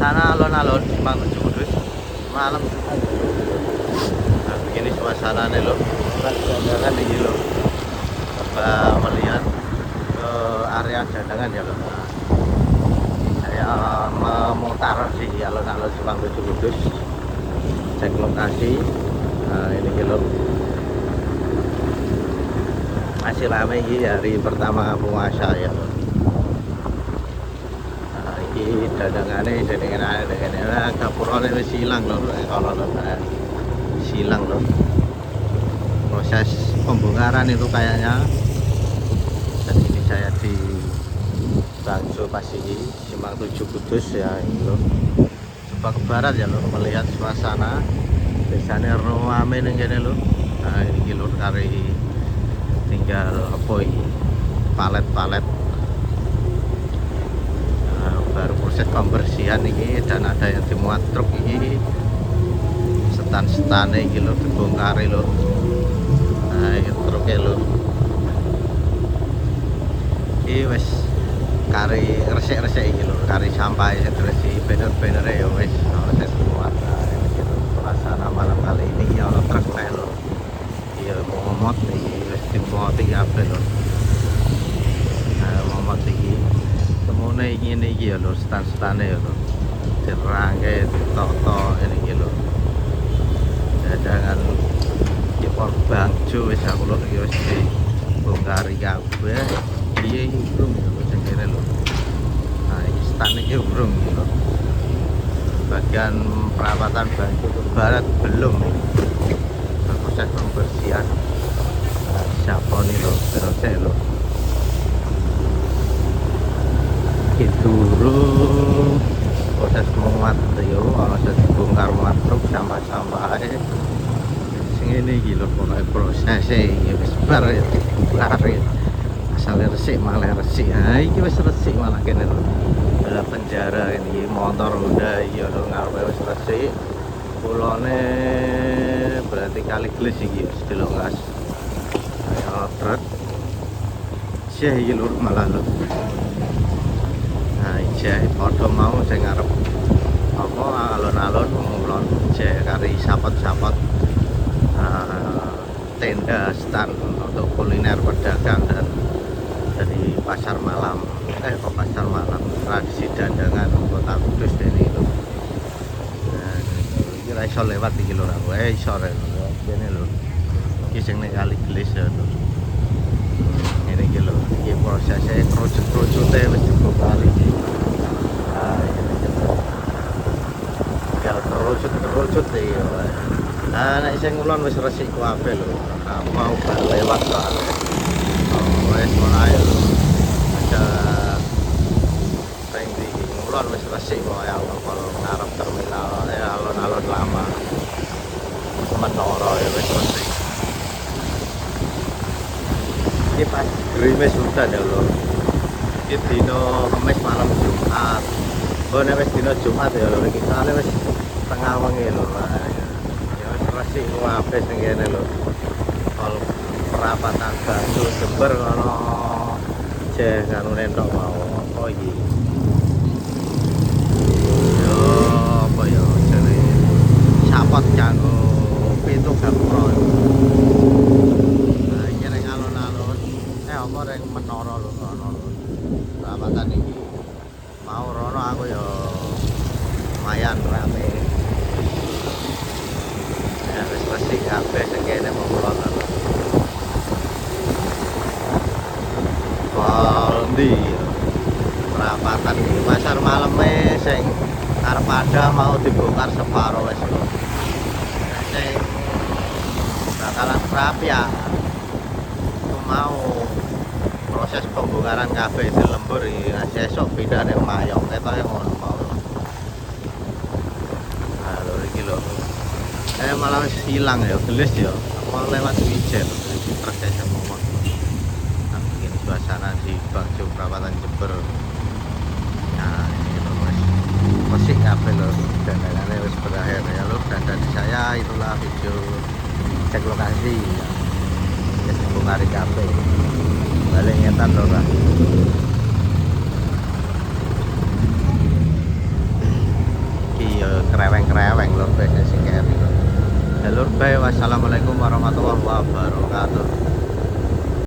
suasana alon-alon Simpang Tujuh Kudus malam. Nah, begini suasananya loh, dandangan ini loh. Coba melihat ke area dandangan ya loh. Nah, saya memutar di alon-alon Simpang Tujuh Kudus, cek lokasi. Nah, ini loh, masih ramai ini hari pertama puasa ya loh. Iki dadangannya dengan gapurane wis silang loh, kalau silang loh. Proses pembongkaran itu kayaknya. Dan ini saya di Bangso Pasigi, Simpang Tujuh Kudus ya ini loh. Coba ke barat ya loh, melihat suasana. Biasanya rame ning kene loh. Nah ini loh, kari tinggal apa ini, palet-palet. Baru proses pembersihan ini, dan ada yang dimuat truk ini, setan-setan ini loh dibongkar loh. Nah ini truknya loh, ini wes kari resik-resik ini loh, kari sampah yang terisi banner-banner ya wes proses muat. Nah ini gitu suasana malam kali ini ya, truk kayak loh iya momot nih, wes dimuat apa loh. Nah momot ini temune ngene iki ya lho, stan-stane ya lho. Dirangke, ditoto ini iki lho. Dadangan iki Bangjo wis aku lho iki wis dibongkari kabeh. Iya iki urung ya sing kene lho. Nah, iki stan iki urung iki lho. Bagian perawatan Bangjo ke barat belum. Proses pembersihan. Nah, siapa nih lho, terus lho. Durung proses muat yo, proses bongkar muat truk sampah-sampah sing ngene iki lho, pokoke prosese iki wis bar ya dibongkar ya. Asal resik malah resik. Ha iki wis resik malah kene lho. Ada penjara ini, motor udah iya lho ngarepe wis resik. Kulone berarti kali glis iki wis dilongas. Ayo truk. Sih iki lho malah lho. Nah, jeh padha mau sing ngarep apa alon-alon ngulon jeh kari sapot-sapot tenda stand untuk kuliner pedagang dan dari pasar malam kok pasar malam tradisi dandangan Kota Kudus ini lho. Nah, iki ra iso lewat iki lho aku iso rek kene lho. Iki sing ning Kali Glis ya lho. Ini iki lho, iki prosesnya kerucut-kerucute wis dibongkari. Nah, ini gitu. Tinggal kerucut ya. Nah, nek sing ngulon wis resik kabeh lho. Nah, mau bar lewat soalnya. Oh, wis mulai lho. Ada ring di ngulon wis resik kok ya kalau ngarep terminal ya alon-alon lama. Menara ya wis resik. Ini pas gerimis hujan ya lho. Ini dino Kamis malam Jumat. Oh nek wis dino Jumat ya lho, iki soalnya wis tengah wengi lho. Ya wis resik kabeh sing kene lho. Kalau perapatan Bangso Jember ngono jeh kanu nentok mau apa iki. Yo apa ya jane sapot kanggo pintu gapura. Apa reng menara lho rono lho. Perawatan iki mau rono aku ya lumayan rame. Ya wis resik kabeh sing kene mau kulon lho. Kondi perawatan iki pasar maleme sing arep ada mau dibongkar separo wis lho. Sing bakalan rapi ya mau proses pembongkaran kafe di lembur ini esok beda nih mayong kita yang ngono mau. Nah lho iki lho malah silang ya gelis ya mau lewat wijen truk saya ngomong. Nah begini suasana di Bangso perawatan Jember. Nah ini lho wis musik kafe lho dan lain-lain wis berakhir ya lho, dan dari saya itulah video cek lokasi ya. Bongkari kafe balik ngetan loh kan. Bye. Wassalamualaikum warahmatullahi wabarakatuh.